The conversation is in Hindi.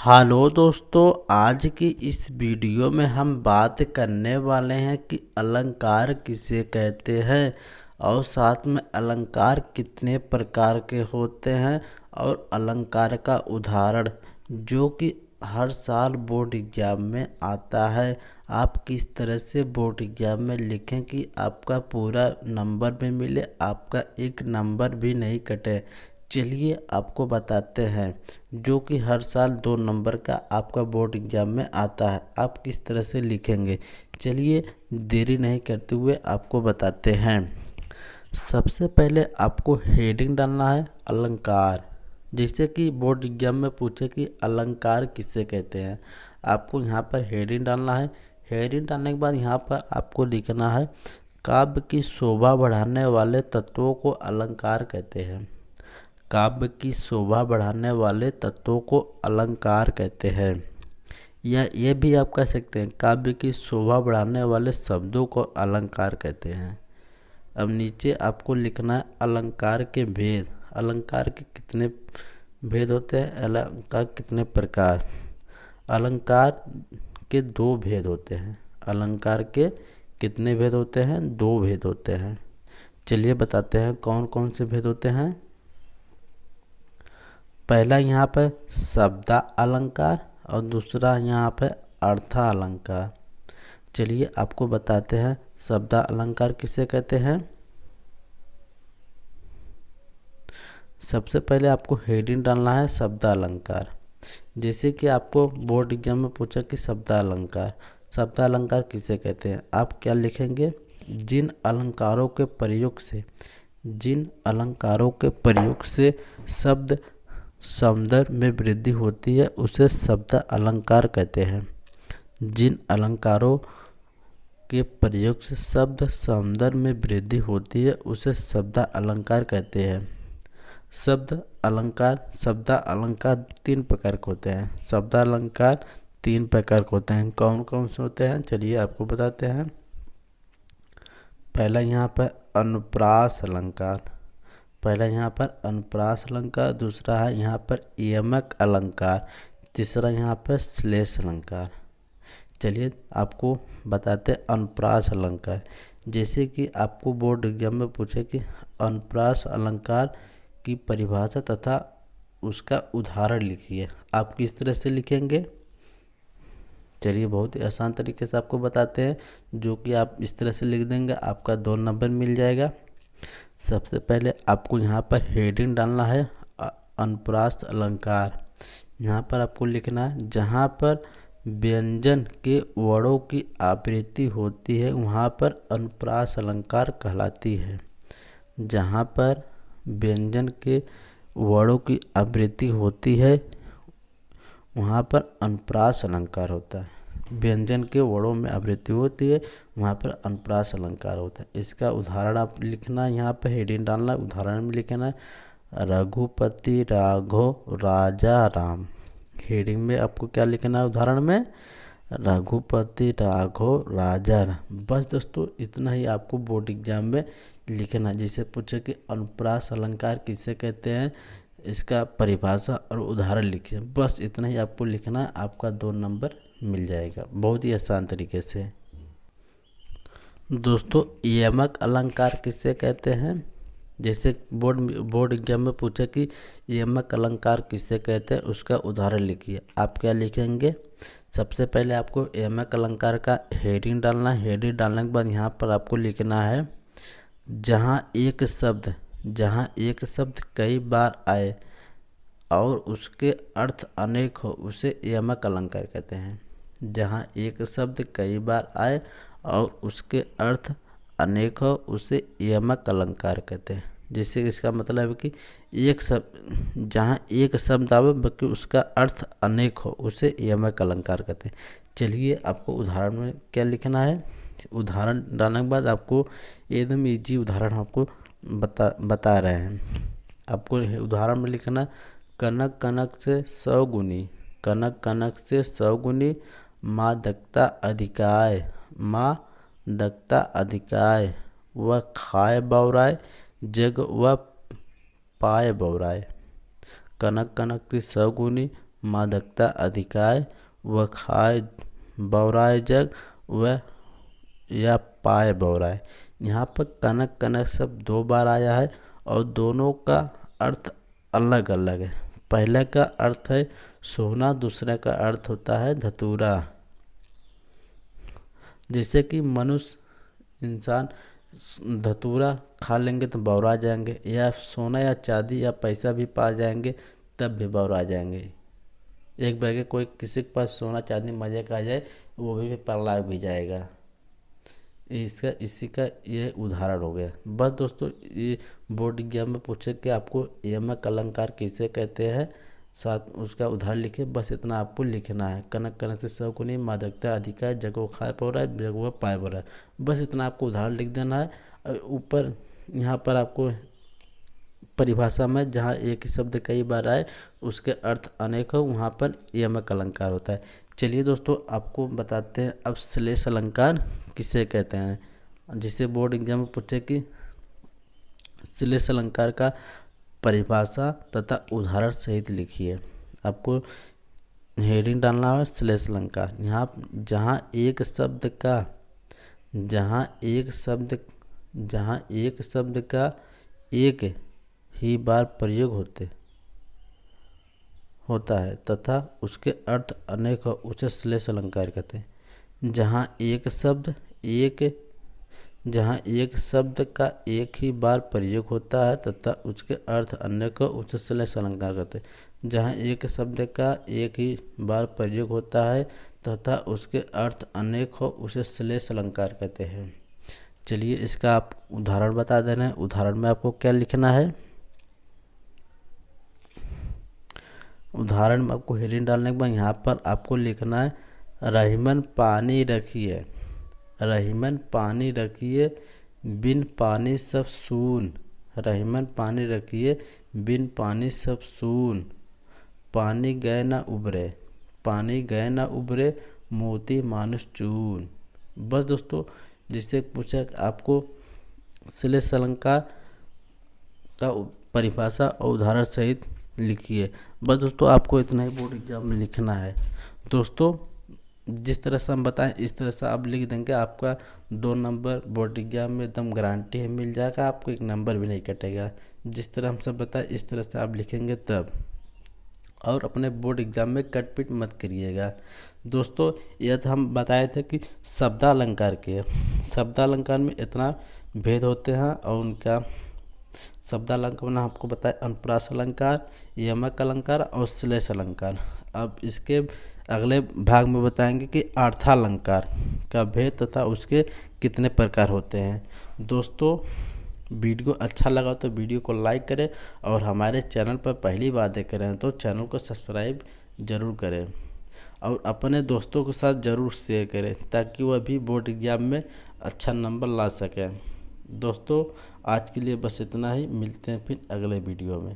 हेलो दोस्तों, आज की इस वीडियो में हम बात करने वाले हैं कि अलंकार किसे कहते हैं और साथ में अलंकार कितने प्रकार के होते हैं और अलंकार का उदाहरण जो कि हर साल बोर्ड एग्जाम में आता है। आप किस तरह से बोर्ड एग्जाम में लिखें कि आपका पूरा नंबर भी मिले, आपका एक नंबर भी नहीं कटे। चलिए आपको बताते हैं जो कि हर साल 2 नंबर का आपका बोर्ड एग्जाम में आता है। आप किस तरह से लिखेंगे, चलिए देरी नहीं करते हुए आपको बताते हैं। सबसे पहले आपको हेडिंग डालना है अलंकार। जैसे कि बोर्ड एग्जाम में पूछे कि अलंकार किसे कहते हैं, आपको यहाँ पर हेडिंग डालना है। हेडिंग डालने के बाद यहाँ पर आपको लिखना है काव्य की शोभा बढ़ाने वाले तत्वों को अलंकार कहते हैं। काव्य की शोभा बढ़ाने वाले तत्वों को अलंकार कहते हैं। या ये भी आप कह सकते हैं काव्य की शोभा बढ़ाने वाले शब्दों को अलंकार कहते हैं। अब नीचे आपको लिखना है अलंकार के भेद। अलंकार के कितने भेद होते हैं, अलंकार कितने प्रकार। अलंकार के 2 भेद होते हैं। अलंकार के कितने भेद होते हैं, 2 भेद होते हैं। चलिए बताते हैं कौन कौन से भेद होते हैं। पहला यहाँ पर शब्द अलंकार और दूसरा यहाँ पर अर्थ अलंकार। चलिए आपको बताते हैं शब्द अलंकार किसे कहते हैं। सबसे पहले आपको हेडिंग डालना है शब्द अलंकार। जैसे कि आपको बोर्ड एग्जाम में पूछा कि शब्द अलंकार, शब्द अलंकार किसे कहते हैं, आप क्या लिखेंगे। जिन अलंकारों के प्रयोग से शब्द सौंदर्य में वृद्धि होती है उसे शब्द अलंकार कहते हैं। जिन अलंकारों के प्रयोग से शब्द सौंदर्य में वृद्धि होती है उसे शब्द अलंकार कहते हैं। शब्द अलंकार 3 प्रकार के होते हैं। शब्द अलंकार 3 प्रकार के होते हैं। कौन कौन से होते हैं, चलिए आपको बताते हैं। पहला यहाँ पर अनुप्रास अलंकार, दूसरा है यहाँ पर यमक अलंकार, तीसरा यहाँ पर श्लेष अलंकार। चलिए आपको बताते हैं अनुप्रास अलंकार। जैसे कि आपको बोर्ड एग्जाम में पूछे कि अनुप्रास अलंकार की परिभाषा तथा उसका उदाहरण लिखिए, आप किस तरह से लिखेंगे। चलिए बहुत ही आसान तरीके से आपको बताते हैं। जो कि आप इस तरह से लिख देंगे आपका 2 नंबर मिल जाएगा। सबसे पहले आपको यहाँ पर हेडिंग डालना है अनुप्रास अलंकार। यहाँ पर आपको लिखना है जहाँ पर व्यंजन के वर्णों की आवृत्ति होती है वहाँ पर अनुप्रास अलंकार कहलाती है। जहाँ पर व्यंजन के वर्णों की आवृत्ति होती है वहाँ पर अनुप्रास अलंकार होता है। व्यंजन के वर्णों में आवृत्ति होती है वहाँ पर अनुप्रास अलंकार होता है। इसका उदाहरण आप लिखना, यहाँ पर हेडिंग डालना, उदाहरण में लिखना है रघुपति राघव राजा राम। हेडिंग में आपको क्या लिखना है, उदाहरण में रघुपति राघव राजा राम। बस दोस्तों इतना ही आपको बोर्ड एग्जाम में लिखना। जैसे पूछे कि अनुप्रास अलंकार किसे कहते हैं, इसका परिभाषा और उदाहरण लिखिए। बस इतना ही आपको लिखना है, आपका 2 नंबर मिल जाएगा बहुत ही आसान तरीके से। दोस्तों यमक अलंकार किसे कहते हैं। जैसे बोर्ड एग्जाम में पूछे कि यमक अलंकार किसे कहते हैं उसका उदाहरण लिखिए, आप क्या लिखेंगे। सबसे पहले आपको यमक अलंकार का हेडिंग डालना है। हेडिंग डालने के बाद यहाँ पर आपको लिखना है जहाँ एक शब्द कई बार आए और उसके अर्थ अनेक हो उसे यमक अलंकार कहते हैं। जहाँ एक शब्द कई बार आए और उसके अर्थ अनेक हो उसे यमक अलंकार कहते हैं। जिससे इसका मतलब है कि जहाँ एक शब्द आवे बल्कि उसका अर्थ अनेक हो उसे यमक अलंकार कहते हैं। चलिए आपको उदाहरण में क्या लिखना है। उदाहरण डालने के बाद आपको एकदम इजी उदाहरण आपको बता रहे हैं। आपको उदाहरण में लिखना कनक कनक से 100 गुनी, कनक कनक से 100 गुनी माँ दक्ता अधिकाय वह खाए बौराए जग वह पाए बौराए। कनक कनक की 100 गुनी मादकता अधिकाय, व खाए बौराए जग, व या पाए बौराए। यहाँ पर कनक कनक शब्द 2 बार आया है और दोनों का अर्थ अलग अलग है। पहले का अर्थ है सोना, दूसरे का अर्थ होता है धतूरा। जैसे कि मनुष्य इंसान धतूरा खा लेंगे तो बौरा जाएंगे, या सोना या चांदी या पैसा भी पा जाएंगे तब भी बौरा जाएंगे। एक बैगे कोई किसी के पास सोना चांदी मजे का आ जाए वो भी पगला भी जाएगा। इसका इसी का ये उदाहरण हो गया। बस दोस्तों, ये बोर्ड एग्जाम में पूछे कि आपको यमक अलंकार किसे कहते हैं, साथ उसका उदाहरण लिखे। बस इतना आपको लिखना है। कनक कनक से सब को नहीं, मादकता अधिकार, जगह खाए पो रहा है, जगह पाए पो रहा है। बस इतना आपको उदाहरण लिख देना है। और ऊपर यहाँ पर आपको परिभाषा में जहाँ एक ही शब्द कई बार आए उसके अर्थ अनेक हो, वहाँ पर यमक अलंकार होता है। चलिए दोस्तों, आपको बताते हैं अब श्लेष अलंकार किसे कहते हैं। जिसे बोर्ड एग्जाम में पूछे कि श्लेष अलंकार का परिभाषा तथा उदाहरण सहित लिखिए। आपको हेडिंग डालना है श्लेष अलंकार। यहाँ जहाँ एक शब्द का एक ही बार प्रयोग होता है तथा उसके अर्थ अनेक हो, उसे श्लेष अलंकार कहते हैं। जहाँ एक शब्द का एक ही बार प्रयोग होता है तथा उसके अर्थ अनेक हो, उसे श्लेष अलंकार कहते हैं। जहाँ एक शब्द का एक ही बार प्रयोग होता है तथा उसके अर्थ अनेक हो, उसे श्लेष अलंकार कहते हैं। चलिए, इसका आप उदाहरण बता दे रहे हैं। उदाहरण में आपको क्या लिखना है। उदाहरण में आपको हेडिंग डालने के बाद यहाँ पर आपको लिखना है रहीमन पानी रखिए, रहीमन पानी रखिए, बिन पानी सब सून। रहीमन पानी रखिए, बिन पानी सब सून। पानी गए ना उबरे, पानी गए ना उबरे, मोती मानुष चून। बस दोस्तों, जिससे पूछा आपको श्लेष अलंकार का परिभाषा और उदाहरण सहित लिखिए। बस दोस्तों, आपको इतना ही बोर्ड एग्जाम में लिखना है। दोस्तों, जिस तरह से हम बताएं इस तरह से आप लिख देंगे, आपका 2 नंबर बोर्ड एग्जाम में एकदम गारंटी है मिल जाएगा। आपको 1 नंबर भी नहीं कटेगा। जिस तरह हम सब बताएं इस तरह से आप लिखेंगे तब। और अपने बोर्ड एग्जाम में कटपिट मत करिएगा। दोस्तों, यह तो हम बताए थे कि शब्दालंकार के, शब्दालंकार में इतना भेद होते हैं और उनका शब्दालंकार में आपको बताया अनुप्रास अलंकार, यमक अलंकार और श्लेष अलंकार। अब इसके अगले भाग में बताएंगे कि अर्थालंकार का भेद तथा उसके कितने प्रकार होते हैं। दोस्तों, वीडियो अच्छा लगा तो वीडियो को लाइक करें और हमारे चैनल पर पहली बार देख रहे हैं तो चैनल को सब्सक्राइब ज़रूर करें और अपने दोस्तों के साथ ज़रूर शेयर करें ताकि वह भी बोर्ड एग्जाम में अच्छा नंबर ला सकें। दोस्तों, आज के लिए बस इतना ही। मिलते हैं फिर अगले वीडियो में।